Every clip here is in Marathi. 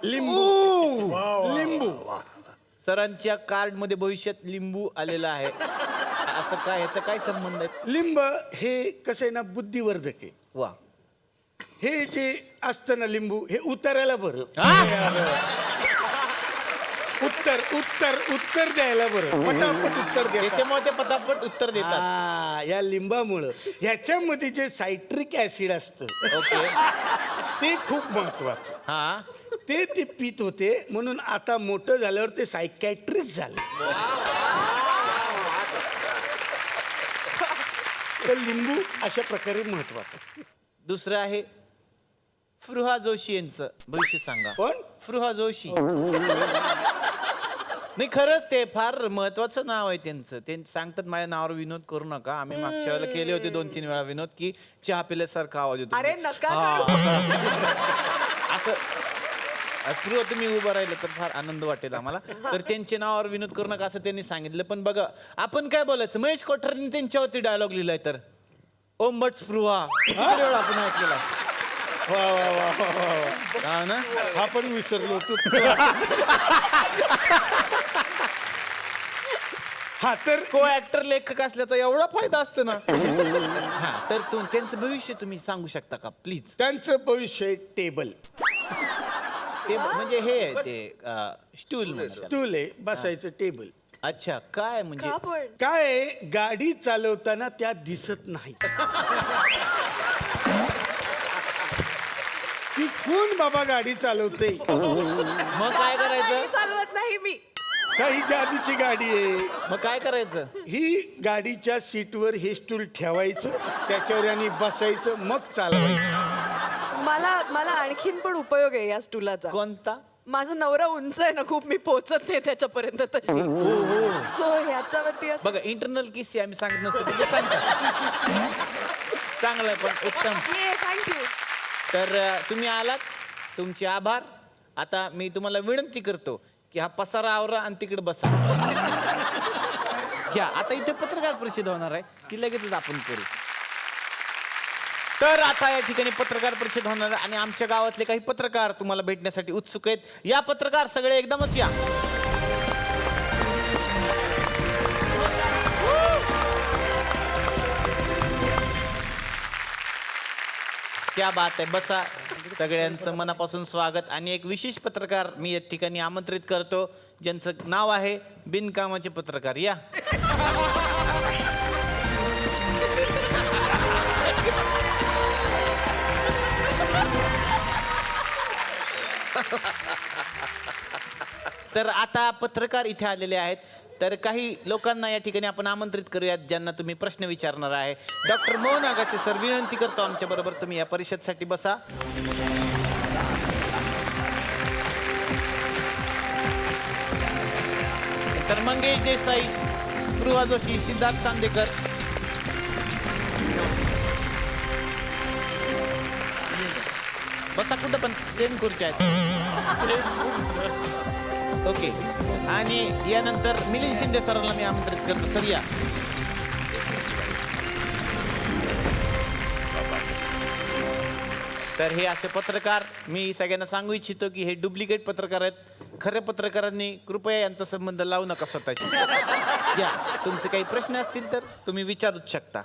लिंबू. लिंबू. सरांच्या कार्ड मध्ये भविष्यात लिंबू आलेला आहे. असं काय, याचा काय संबंध आहे? लिंब हे कसं आहे ना, बुद्धिवर्धक आहे. वा. हे जे असतं ना लिंबू, हे उतरायला बरं. उत्तर उत्तर उत्तर द्यायला बरं, पटापट उत्तर द्यायचं. त्याच्यामुळे ते पटापट उत्तर देतात. या लिंबामुळं ह्याच्यामध्ये जे सायट्रिक ऍसिड असतं ओके. ते खूप महत्वाचं. हा. ते पित होते, म्हणून आता मोठं झाल्यावर ते सायकॅट्रिस्ट झाले. तर लिंबू अशा प्रकारे महत्वाचं. दुसरं आहे स्पृहा जोशी यांचं भविष्य सांगा. पण स्पृहा जोशी. नाही, खरंच ते फार महत्वाचं नाव आहे त्यांचं. ते सांगतात माझ्या नावावर विनोद करू नका. आम्ही मागच्या वेळेला केले होते 2-3 वेळा विनोद, की चहा पिल्यासारखा आवाज येतो. अरे नका असं स्पृहा तुम्ही उभं राहिलं तर फार आनंद वाटेल आम्हाला. तर त्यांच्या नावावर विनोद करू नका असं त्यांनी सांगितलं. पण बघा, आपण काय बोलायचं, महेश कोठारेंनी त्यांच्यावरती डायलॉग लिहिलाय तर ओंबट स्पृहा. किती वेळा आपण ऐकलेला. वा वा वा वा वा. हा ना. हा पण विसरलो तू. हा तर को ऍक्टर लेखक असल्याचा एवढा फायदा असतो ना. हा, तर त्यांचं भविष्य तुम्ही सांगू शकता का प्लीज? त्यांचं भविष्य टेबल. ते म्हणजे हे आहे ते स्टूल म्हणतात. स्टूल आहे, बसायचं टेबल. अच्छा, काय म्हणजे का पण काय आहे, गाडी चालवताना त्या दिसत नाही की कोण बाबा गाडी चालवते. मग काय करायचं? गाडी चालवत नाही मी. काही जादूची गाडी आहे. मग काय करायचं? ही गाडीच्या सीटवर हे स्टूल ठेवायचं, त्याच्यावर आणि बसायचं, मग चालवायचं. मला आणखीन पण उपयोग आहे या स्टूलाचा. कोणता? माझा नवरा उंच आहे ना खूप, मी पोहोचत नाही त्याच्यापर्यंत तशी. सो ह्याच्यावरती असं बघा, इंटरनल किस्से आम्ही सांगत नसतो, तुम्ही सांगता. चांगलं आहे, पण उत्तम. थँक्यू. तर तुम्ही आलात, तुमचे आभार. आता मी तुम्हाला विनंती करतो की हा पसारा आवरा आणि तिकडे बसा. घ्या. आता इथे पत्रकार परिषद होणार आहे, ती लगेचच आपण करू. तर आता या ठिकाणी पत्रकार परिषद होणार आहे आणि आमच्या गावातले काही पत्रकार तुम्हाला भेटण्यासाठी उत्सुक आहेत. या पत्रकार सगळे एकदमच या. क्या बात आहे, बसा. सगळ्यांचं मनापासून स्वागत. आणि एक विशेष पत्रकार मी या ठिकाणी आमंत्रित करतो, ज्यांचं नाव आहे बिनकामाचे पत्रकार. या. तर आता पत्रकार इथे आलेले आहेत. तर काही लोकांना या ठिकाणी आपण आमंत्रित करूयात, ज्यांना तुम्ही प्रश्न विचारणार आहे. डॉक्टर मोहन आगाशे सर, विनंती करतो आमच्या बरोबर तुम्ही या परिषदसाठी बसा. तर मंगेश देसाई, स्पृहा जोशी, सिद्धार्थ चांदेकर. बसा, कुठं पण सेम खुर्च्या आहेत. ओके. आणि यानंतर मिलिंद शिंदे सरांना मी आमंत्रित करतो. सर या. तर हे असे पत्रकार, मी सगळ्यांना सांगू इच्छितो की हे डुप्लिकेट पत्रकार आहेत. खऱ्या पत्रकारांनी कृपया यांचा संबंध लावू नका स्वतःशी. या, तुमचे काही प्रश्न असतील तर तुम्ही विचारूच शकता.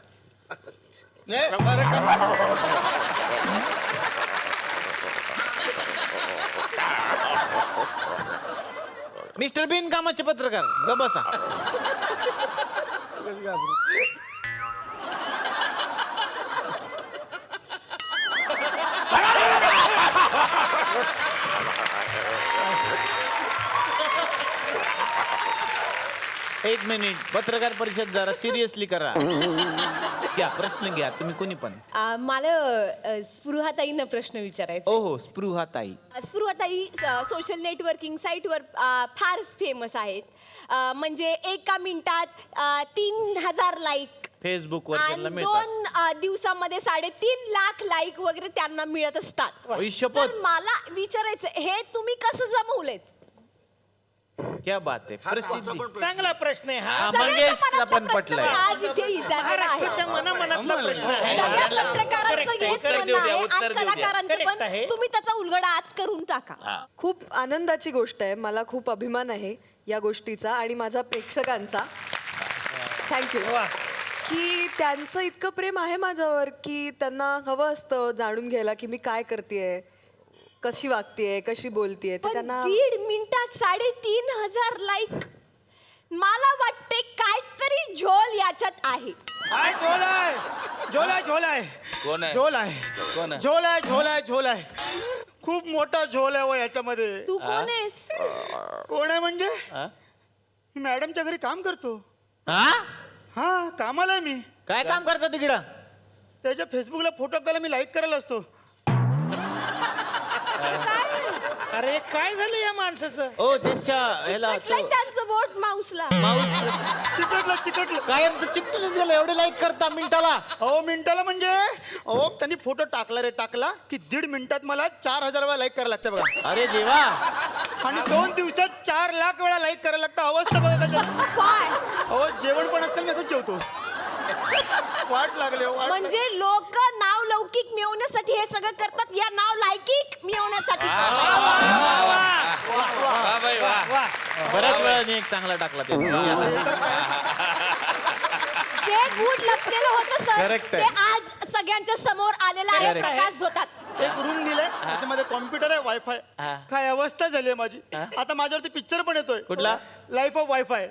मिस्टर बिनकामाचे पत्रकार, ग बसा. एक मिनिट, पत्रकार परिषद जरा सिरियसली करा. घ्या, प्रश्न घ्या, तुम्ही कोणी पण. मला स्पृहाताईंना प्रश्न विचारायचा. हो, स्पृहाताई. स्पृहाताई सोशल नेटवर्किंग साईटवर फार फेमस आहेत. म्हणजे एका मिनिटात 3000 लाईक फेसबुकवर आणि त्यांना मिळतात. 2 दिवसामध्ये 3.5 लाख लाईक वगैरे त्यांना मिळत असतात. आई शपथ. तर मला विचारायचं, हे तुम्ही कसं जमवलेत? क्या बात आहे प्रसिद्धी चांगला प्रश्न आहे हा. सगळ्यांच्या मंगेशला मनातला पण प्रश्न पटलंय. आज इथे विचारलेला आहे महाराष्ट्राच्या मनामनातला प्रश्न आहे. सगळ्या पत्रकारांचं हेच उत्तर म्हणणं देऊ द्या, आहे उत्तर आणि देऊ द्या. कलाकारांचं Correct पण आहे. तुम्ही त्याचा उलगडा आज करून टाका. खूप आनंदाची गोष्ट आहे. मला खूप अभिमान आहे या गोष्टीचा आणि माझ्या प्रेक्षकांचा. थँक्यू की त्यांचं इतकं प्रेम आहे माझ्यावर की त्यांना हवं असतं जाणून घ्यायला की मी काय करतेय, कशी वागतेय, कशी बोलतेय. ते पण त्यांना 1.5 मिनिटात 3,500 लाईक. मला वाटते काहीतरी झोल याच्यात आहे. काय झोल आहे? झोल आहे, झोल आहे. कोण आहे? झोल आहे. कोण आहे? झोल आहे, झोल आहे, झोल आहे. खूप मोठा झोल आहे हो याच्यामध्ये. तू कोण आहेस? कोण आहे म्हणजे मी मॅडमच्या घरी काम करतो. हा हा कामाला आहे मी. काय काम करता तिकडं त्याच्या फेसबुकला फोटो टाकायला मी लाईक करायला असतो. अरे काय झालं या माणसाचं? ओ त्यांच्या ह्याला चिकटलंय त्यांचं बोट माऊसला. माऊस चिकटलं. कायमचं चिकटूनच गेलं एवढे लाईक करता मिनिटाला. अहो मिनिटाला म्हणजे अहो त्यांनी फोटो टाकला की 1.5 मिनिटात मला 4,000 वेळा लाईक करायला लागतं बघा. अरे देवा आणि 2 दिवसात 4 लाख वेळा लाईक करायला लागतं. अवस्था बघा त्याच्यात. काय अहो जेवण पण आजकाल मी असंच जेवतो. वाट लागले हो, वाट म्हणजे लोक नाव लौकिक मिळवण्यासाठी हे सगळं करतात. या नाव लायकिक मिळवण्यासाठी वा बाई वा. बऱ्याच वेळाने एक चांगला टाकला त्यांनी. जे गुड लपलेलं होतं सर Correct ते आहे. आज सगळ्यांच्या समोर आलेलं आहे. Correct. प्रकाश होतात. एक रूम दिलाय त्याच्यामध्ये कॉम्प्युटर आहे, वायफाय. काय अवस्था झाली आहे माझी. आता माझ्यावरती पिक्चर पण येतोय. कुठला? Life of wifi.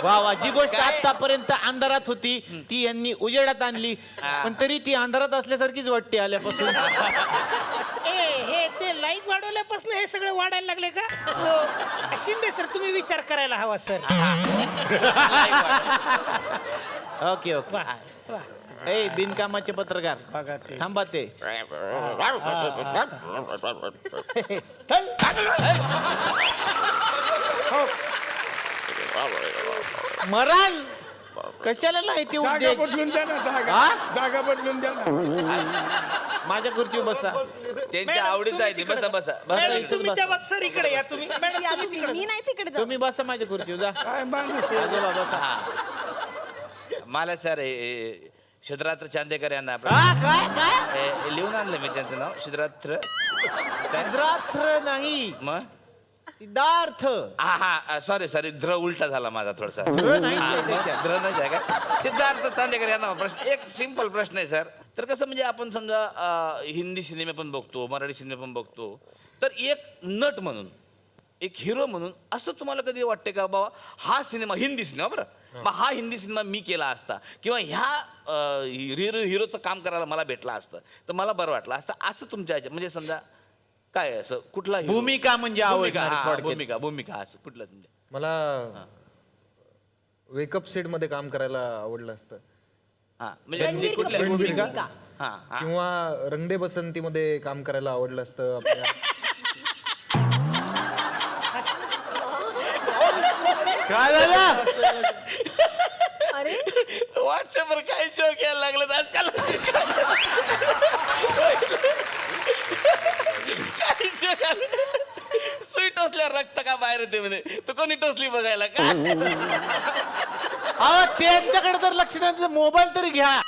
वा वा जी गोष्ट आतापर्यंत अंधारात होती ती यांनी उजेडात आणली पण तरी ती अंधारात असल्यासारखीच वाटते आल्यापासून. हे ते लाईक वाढवल्यापासून हे सगळं वाढायला लागले का? शिंदे सर तुम्ही विचार करायला हवा सर. ओके ओके ए बिनकामाचे पत्रकार थांबा ते मराल कशाला नाही ते जागा उद्योग बदलून द्या ना. हा? जागा बदलून द्या ना. माझ्या खुर्ची बसा त्यांच्या आवडीचं आहे ते. बसा बसा बसा मॅडम, इथंच तुम्ही त्या बसा बघ सर इकडे या तुम्ही. मॅडम या तुम्ही तुम्ही. तिकडे मी नाही तिकडे जाऊ. तुम्ही बसा माझ्या खुर्चीवर जा काय माणूस आहे. आजोबा बसा मला सर शिद्रात्र चांदेकर यांना हा काय काय हे लिहून आणलं मी त्यांचं नाव. शिद्रात्र सिद्धार्थ नाही मग सिद्धार्थ हा सॉरी ध्र उलटा झाला माझा थोडासा. ध्र नाहीच आहे त्याच्यात. ध्र नाही आहे का? सिद्धार्थ चांदेकर यांना प्रश्न एक सिंपल प्रश्न आहे सर. तर कसं म्हणजे आपण समजा हिंदी सिनेमे पण बघतो, मराठी सिनेमे पण बघतो. तर एक नट म्हणून एक हिरो म्हणून असं तुम्हाला कधी वाटते का बाबा हा सिनेमा हिंदी सिनेमा बरं मग हा हिंदी सिनेमा मी केला असता किंवा ह्या हिरोचं काम करायला मला भेटला असतं तर मला बरं वाटलं असतं असं तुमच्या ह्याच्यात म्हणजे समजा काय असं कुठला hero? भूमिका म्हणजे आवडणारी हा, थोडक्यात. भूमिका असं कुठलं तुमच्या मला वेकअप सेट मध्ये काम करायला आवडलं असतं हा म्हणजे रणबीर कुठल्या कपूरची भूमिका? भूमिका. हा हा किंवा रंगदे बसंतीमध्ये काम करायला आवडलं असतं आपल्या. काय झालं अरे व्हॉट्सअपवर काय जोक यायला लागलं आजकाल काय जोक सुई टोचल्यावर रक्त का बाहेर येते म्हणे तर कोणी टोचली बघायला का अहो त्यांच्याकडे तर लक्ष नाही मोबाईल तरी घ्या